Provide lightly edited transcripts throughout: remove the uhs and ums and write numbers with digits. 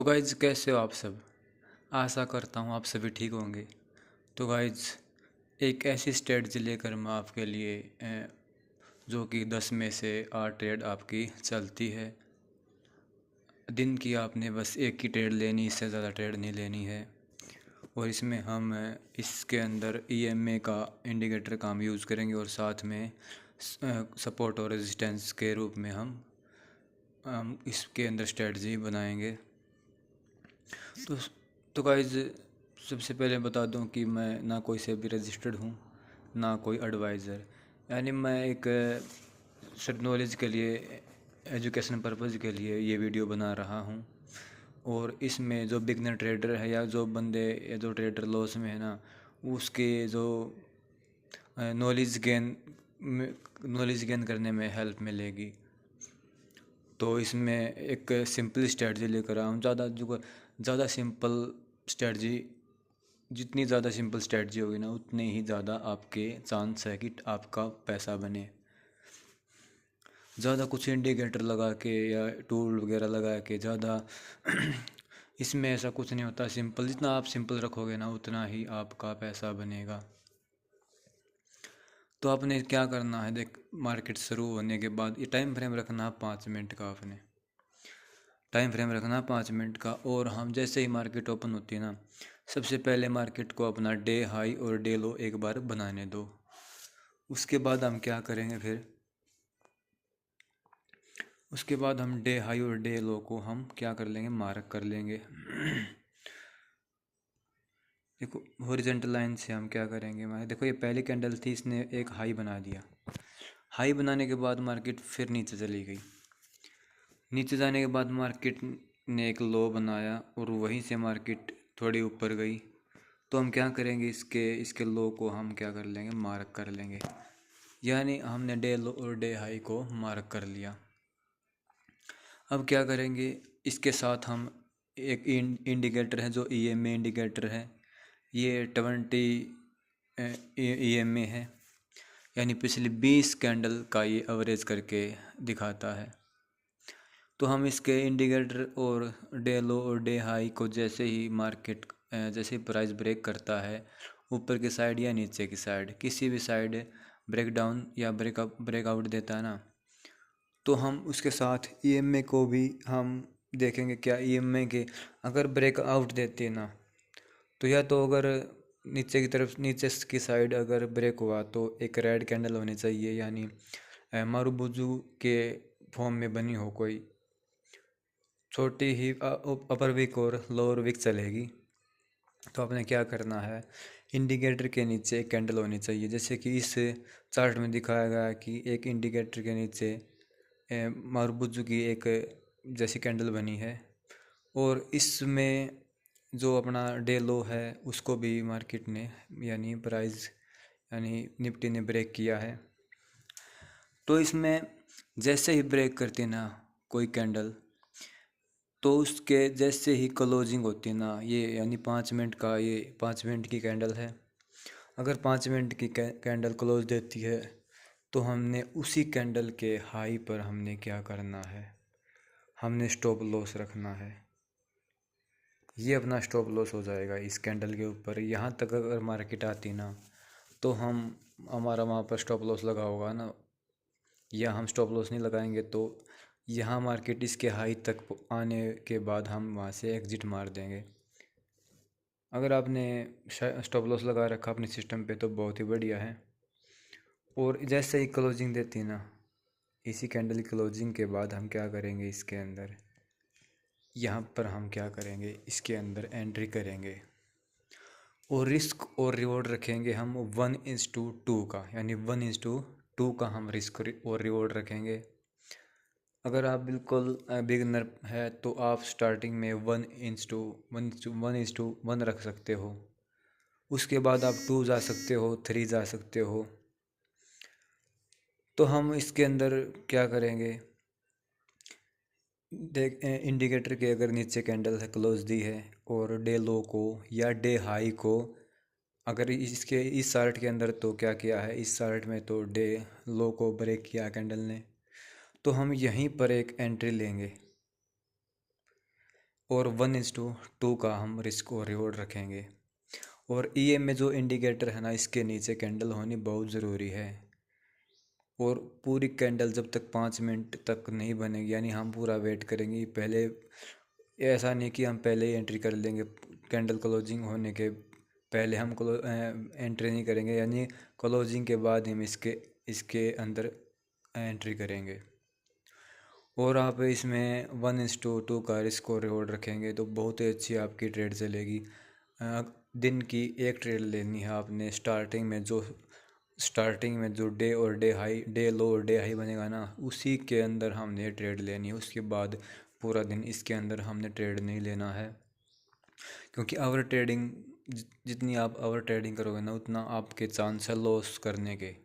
तो गाइज कैसे हो आप सब। आशा करता हूँ आप सभी ठीक होंगे। तो गाइज एक ऐसी स्ट्रेटजी लेकर मैं आपके लिए जो कि 10 में से 8 ट्रेड आपकी चलती है। दिन की आपने बस एक ही ट्रेड लेनी, इससे ज़्यादा ट्रेड नहीं लेनी है। और इसमें हम इसके अंदर ईएमए का इंडिकेटर का हम यूज़ करेंगे और साथ में सपोर्ट और रेजिस्टेंस के रूप में हम इसके अंदर स्ट्रेटजी बनाएंगे। तो तो गाइज सबसे पहले बता दूं कि मैं ना कोई से भी रजिस्टर्ड हूं, ना कोई एडवाइज़र। यानी मैं एक सिर्फ नॉलेज के लिए, एजुकेशन पर्पज़ के लिए ये वीडियो बना रहा हूं। और इसमें जो बिगनर ट्रेडर है या जो बंदे या जो ट्रेडर लॉस में है ना, उसके जो नॉलेज गेन करने में हेल्प मिलेगी। तो इसमें एक सिंपल स्ट्रेटजी लेकर आया हूँ। ज़्यादा सिंपल स्ट्रेटजी, जितनी ज़्यादा सिंपल स्ट्रेटजी होगी ना, उतने ही ज़्यादा आपके चांस है कि आपका पैसा बने। ज़्यादा कुछ इंडिकेटर लगा के या टूल वगैरह लगा के ज़्यादा इसमें ऐसा कुछ नहीं होता। सिंपल, जितना आप सिंपल रखोगे ना, उतना ही आपका पैसा बनेगा। तो आपने क्या करना है, देख, मार्केट शुरू होने के बाद ये टाइम फ्रेम रखना 5 मिनट का। आपने टाइम फ्रेम रखना 5 मिनट का। और हम जैसे ही मार्केट ओपन होती है ना, सबसे पहले मार्केट को अपना डे हाई और डे लो एक बार बनाने दो। उसके बाद हम क्या करेंगे, फिर उसके बाद हम डे हाई और डे लो को हम क्या कर लेंगे, मार्क कर लेंगे। देखो, हॉरिजॉन्टल लाइन से हम क्या करेंगे, हमारे देखो ये पहली कैंडल थी, इसने एक हाई बना दिया। हाई बनाने के बाद मार्केट फिर नीचे चली गई। नीचे जाने के बाद मार्केट ने एक लो बनाया और वहीं से मार्केट थोड़ी ऊपर गई। तो हम क्या करेंगे, इसके इसके लो को हम क्या कर लेंगे, मार्क कर लेंगे। यानी हमने डे लो और डे हाई को मार्क कर लिया। अब क्या करेंगे, इसके साथ हम एक इंडिकेटर है जो ईएमए इंडिकेटर है, ये 20 ईएमए है। यानी पिछली 20 कैंडल का ये एवरेज करके दिखाता है। तो हम इसके इंडिकेटर और डे लो और डे हाई को जैसे ही मार्केट जैसे ही प्राइस ब्रेक करता है, ऊपर की साइड या नीचे की साइड, किसी भी साइड ब्रेक डाउन या ब्रेकआउट देता है ना, तो हम उसके साथ ईएमए को भी हम देखेंगे। क्या ईएमए के अगर ब्रेकआउट देते हैं ना, तो या तो अगर नीचे की तरफ, नीचे की साइड अगर ब्रेक हुआ तो एक रेड कैंडल होनी चाहिए। यानी मारुबुजू के फॉर्म में बनी हो, कोई छोटी ही अपर विक और लोअर विक चलेगी। तो आपने क्या करना है, इंडिकेटर के नीचे एक कैंडल होनी चाहिए। जैसे कि इस चार्ट में दिखाया गया है कि एक इंडिकेटर के नीचे मारुबुजू की एक जैसी कैंडल बनी है। और इसमें जो अपना डे लो है उसको भी मार्केट ने, यानी प्राइस, यानी निफ्टी ने ब्रेक किया है। तो इसमें जैसे ही ब्रेक करती है ना कोई कैंडल, तो उसके जैसे ही क्लोजिंग होती है ना, ये यानी 5 मिनट का, ये 5 मिनट की कैंडल है। अगर 5 मिनट की कैंडल क्लोज देती है, तो हमने उसी कैंडल के हाई पर हमने क्या करना है, हमने स्टॉप लॉस रखना है। ये अपना स्टॉप लॉस हो जाएगा इस कैंडल के ऊपर। यहाँ तक अगर मार्केट आती ना, तो हमारा वहाँ पर स्टॉप लॉस लगा होगा ना, या हम स्टॉप लॉस नहीं लगाएंगे तो यहाँ मार्केट इसके हाई तक आने के बाद हम वहाँ से एग्ज़िट मार देंगे। अगर आपने स्टॉप लॉस लगा रखा अपने सिस्टम पे तो बहुत ही बढ़िया है। और जैसे ही क्लोजिंग देती है ना, इसी कैंडल की क्लोजिंग के बाद हम क्या करेंगे, इसके अंदर यहाँ पर हम क्या करेंगे, इसके अंदर एंट्री करेंगे। और रिस्क और रिवॉर्ड रखेंगे हम 1:2 का, यानी 1:2 का हम रिस्क और रिवॉर्ड रखेंगे। अगर आप बिल्कुल बिगनर है तो आप स्टार्टिंग में 1:1 रख सकते हो। उसके बाद आप 2 जा सकते हो, 3 जा सकते हो। तो हम इसके अंदर क्या करेंगे, देख, इंडिकेटर के अगर नीचे कैंडल है क्लोज दी है, और डे लो को या डे हाई को, अगर इसके इस चार्ट के अंदर तो क्या किया है, इस चार्ट में तो डे लो को ब्रेक किया कैंडल ने, तो हम यहीं पर एक एंट्री लेंगे। और 1:2 का हम रिस्क और रिवॉर्ड रखेंगे। और EM में जो इंडिकेटर है ना, इसके नीचे कैंडल होनी बहुत ज़रूरी है। और पूरी कैंडल जब तक 5 मिनट तक नहीं बनेगी, यानी हम पूरा वेट करेंगे पहले। ऐसा नहीं कि हम पहले ही एंट्री कर लेंगे, कैंडल क्लोजिंग होने के पहले हम एंट्री नहीं करेंगे, यानी क्लोजिंग के बाद हम इसके इसके अंदर एंट्री करेंगे। और आप इसमें 1:2 का रिस्क और रिवॉर्ड रखेंगे तो बहुत ही अच्छी आपकी ट्रेड चलेगी। दिन की एक ट्रेड लेनी है आपने। स्टार्टिंग में जो डे और डे हाई, डे लो और डे हाई बनेगा ना, उसी के अंदर हमने ट्रेड लेनी है। उसके बाद पूरा दिन इसके अंदर हमने ट्रेड नहीं लेना है, क्योंकि आवर ट्रेडिंग, जितनी आप आवर ट्रेडिंग करोगे ना, उतना आपके चांस है लॉस करने के।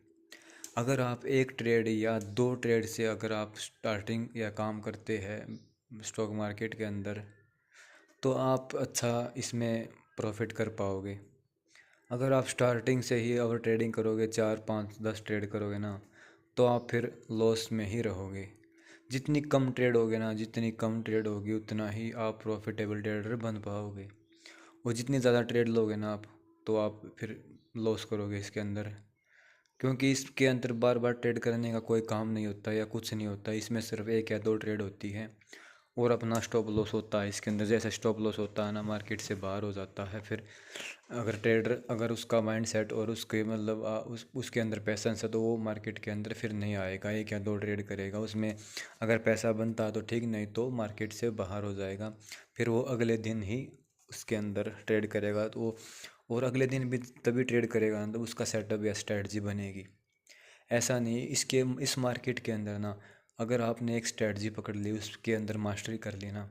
अगर आप एक ट्रेड या 2 ट्रेड से अगर आप स्टार्टिंग या काम करते हैं स्टॉक मार्केट के अंदर, तो आप अच्छा इसमें प्रॉफिट कर पाओगे। अगर आप स्टार्टिंग से ही ओवर ट्रेडिंग करोगे, 4 5 10 ट्रेड करोगे ना, तो आप फिर लॉस में ही रहोगे। जितनी कम ट्रेड होगी ना, जितनी कम ट्रेड होगी उतना ही आप प्रॉफिटेबल ट्रेडर बन पाओगे। और जितनी ज़्यादा ट्रेड लोगे ना आप, तो आप फिर लॉस करोगे इसके अंदर। क्योंकि इसके अंदर बार बार ट्रेड करने का कोई काम नहीं होता या कुछ नहीं होता। इसमें सिर्फ 1 या 2 ट्रेड होती है और अपना स्टॉप लॉस होता है इसके अंदर। जैसे स्टॉप लॉस होता है ना, मार्केट से बाहर हो जाता है। फिर अगर ट्रेडर, अगर उसका माइंड सेट और उसके मतलब उसके अंदर पैसेंस है, तो वो मार्केट के अंदर फिर नहीं आएगा। 1 या 2 ट्रेड करेगा, उसमें अगर पैसा बनता है तो ठीक, नहीं तो मार्केट से बाहर हो जाएगा। फिर वो अगले दिन ही उसके अंदर ट्रेड करेगा, तो वो और अगले दिन भी तभी ट्रेड करेगा ना, तो उसका सेटअप या स्ट्रेटजी बनेगी। ऐसा नहीं, इस मार्केट के अंदर ना, अगर आपने एक स्ट्रेटजी पकड़ ली, उसके अंदर मास्टरी कर ली ना,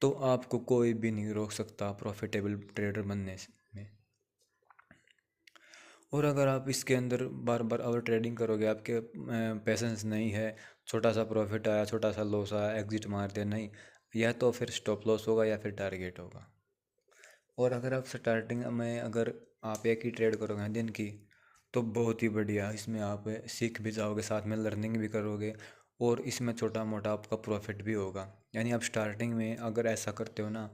तो आपको कोई भी नहीं रोक सकता प्रॉफिटेबल ट्रेडर बनने में। और अगर आप इसके अंदर बार बार ओवर ट्रेडिंग करोगे, आपके पैसेंस नहीं है, छोटा सा प्रॉफिट आया, छोटा सा लॉस आया, एग्जिट मार दिया, नहीं, या तो फिर स्टॉप लॉस होगा या फिर टारगेट होगा। और अगर आप स्टार्टिंग में अगर आप एक ही ट्रेड करोगे दिन की, तो बहुत ही बढ़िया, इसमें आप सीख भी जाओगे, साथ में लर्निंग भी करोगे, और इसमें छोटा मोटा आपका प्रॉफिट भी होगा। यानी आप स्टार्टिंग में अगर ऐसा करते हो ना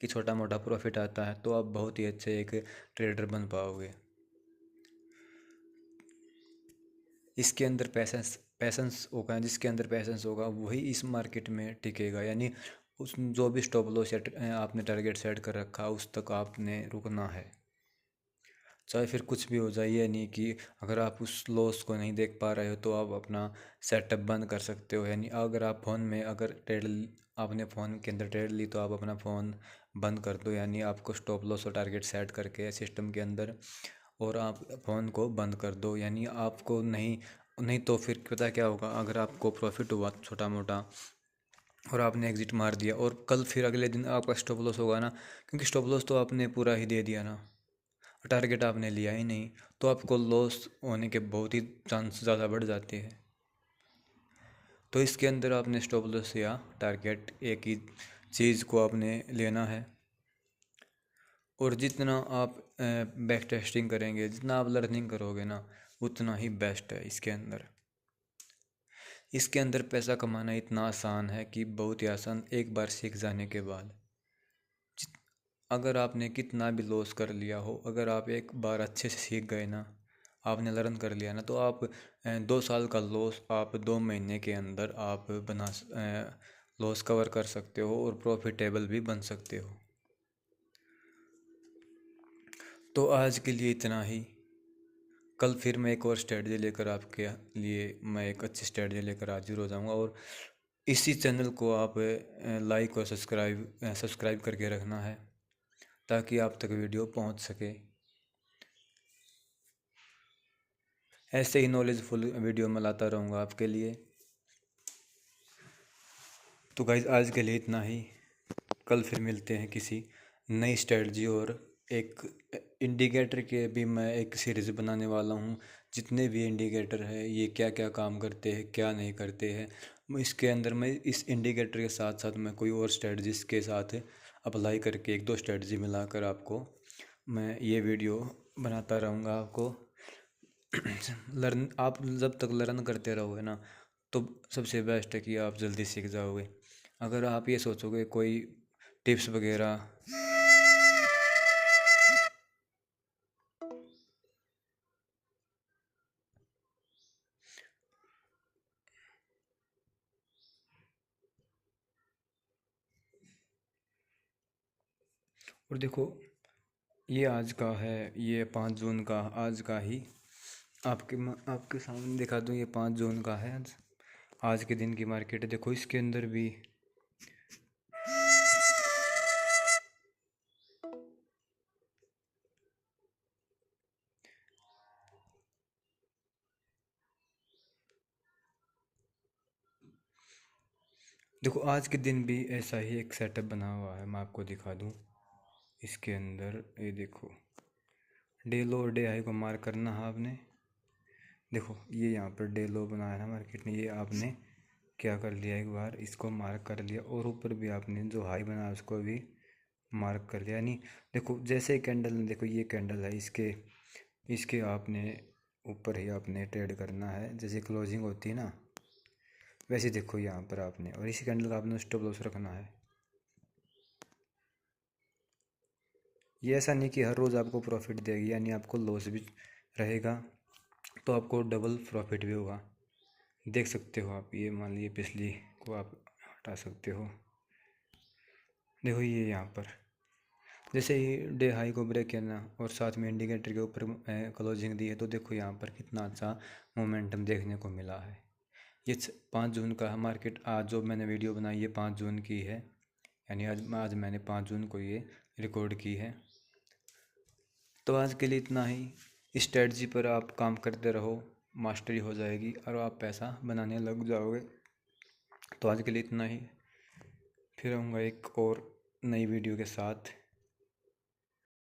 कि छोटा मोटा प्रॉफिट आता है, तो आप बहुत ही अच्छे एक ट्रेडर बन पाओगे। इसके अंदर पैसेंस पैसेंस होगा, जिसके अंदर पैसेंस होगा वही इस मार्केट में टिकेगा। यानी उस जो भी स्टॉप लॉस या आपने टारगेट सेट कर रखा, उस तक आपने रुकना है, चाहे फिर कुछ भी हो जाए। ये नहीं कि अगर आप उस लॉस को नहीं देख पा रहे हो तो आप अपना सेटअप बंद कर सकते हो। यानी अगर आप फ़ोन में अगर आपने फ़ोन के अंदर ट्रेड ली, तो आप अपना फ़ोन बंद कर दो। यानी आपको स्टॉप लॉस और टारगेट सेट करके सिस्टम के अंदर, और आप फ़ोन को बंद कर दो। यानी आपको नहीं, नहीं तो फिर पता क्या होगा, अगर आपको प्रॉफिट हुआ छोटा मोटा और आपने एग्ज़िट मार दिया, और कल फिर अगले दिन आपका स्टॉप लॉस होगा ना, क्योंकि स्टॉप लॉस तो आपने पूरा ही दे दिया ना, टारगेट आपने लिया ही नहीं, तो आपको लॉस होने के बहुत ही चांस ज़्यादा बढ़ जाते हैं। तो इसके अंदर आपने स्टॉप लॉस या टारगेट एक ही चीज़ को आपने लेना है। और जितना आप बैक टेस्टिंग करेंगे, जितना आप लर्निंग करोगे ना, उतना ही बेस्ट है इसके अंदर। इसके अंदर पैसा कमाना इतना आसान है कि बहुत ही आसान, एक बार सीख जाने के बाद। अगर आपने कितना भी लॉस कर लिया हो, अगर आप एक बार अच्छे से सीख गए ना, आपने लर्न कर लिया ना, तो आप 2 साल का लॉस आप 2 महीने के अंदर आप लॉस कवर कर सकते हो और प्रॉफिटेबल भी बन सकते हो। तो आज के लिए इतना ही। कल फिर मैं एक और स्ट्रेटजी लेकर आपके लिए, मैं एक अच्छी स्ट्रेटजी लेकर हाजिर हो जाऊंगा। और इसी चैनल को आप लाइक और सब्सक्राइब करके रखना है, ताकि आप तक वीडियो पहुंच सके। ऐसे ही नॉलेजफुल वीडियो मैं लाता रहूँगा आपके लिए। तो गाइज आज के लिए इतना ही। कल फिर मिलते हैं किसी नई स्ट्रेटजी और एक इंडिकेटर के भी मैं एक सीरीज़ बनाने वाला हूँ। जितने भी इंडिकेटर है, ये क्या क्या काम करते हैं, क्या नहीं करते हैं, इसके अंदर मैं इस इंडिकेटर के साथ साथ मैं कोई और स्ट्रेटजीज के साथ अप्लाई करके 1 2 स्ट्रेटजी मिलाकर आपको मैं ये वीडियो बनाता रहूँगा। आपको आप जब तक लर्न करते रहोगे ना, तो सबसे बेस्ट है कि आप जल्दी सीख जाओगे। अगर आप ये सोचोगे कोई टिप्स वगैरह। और देखो ये आज का है, ये 5 जून का आज का ही आपके सामने दिखा दूँ। ये 5 जून का है आज, आज के दिन की मार्केट है। देखो इसके अंदर भी देखो आज के दिन भी ऐसा ही एक सेटअप बना हुआ है। मैं आपको दिखा दूँ इसके अंदर, ये देखो डे लो और डे हाई को मार्क करना है आपने। देखो ये यहाँ पर डे लो बनाया ना मार्केट ने, ये आपने क्या कर लिया, एक बार इसको मार्क कर लिया और ऊपर भी आपने जो हाई बनाया उसको भी मार्क कर लिया। यानी देखो जैसे कैंडल ने, देखो ये कैंडल है, इसके इसके आपने ऊपर ही आपने ट्रेड करना है, जैसे क्लोजिंग होती है ना वैसे देखो यहाँ पर आपने, और इसी कैंडल का आपने स्टॉप लॉस रखना है। ये ऐसा नहीं कि हर रोज़ आपको प्रॉफिट देगी, यानी आपको लॉस भी रहेगा तो आपको डबल प्रॉफिट भी होगा। देख सकते हो आप, ये मान लीजिए पिछली को आप हटा सकते हो। देखो ये यहाँ पर जैसे ही डे हाई को ब्रेक किया ना और साथ में इंडिकेटर के ऊपर क्लोजिंग दी है, तो देखो यहाँ पर कितना अच्छा मोमेंटम देखने को मिला है। ये 5 जून का है मार्केट। आज जो मैंने वीडियो बनाई ये 5 जून की है, यानी आज मैंने 5 जून को ये रिकॉर्ड की है। तो आज के लिए इतना ही। इस स्ट्रेटजी पर आप काम करते रहो, मास्टरी हो जाएगी और आप पैसा बनाने लग जाओगे। तो आज के लिए इतना ही, फिर आऊँगा एक और नई वीडियो के साथ।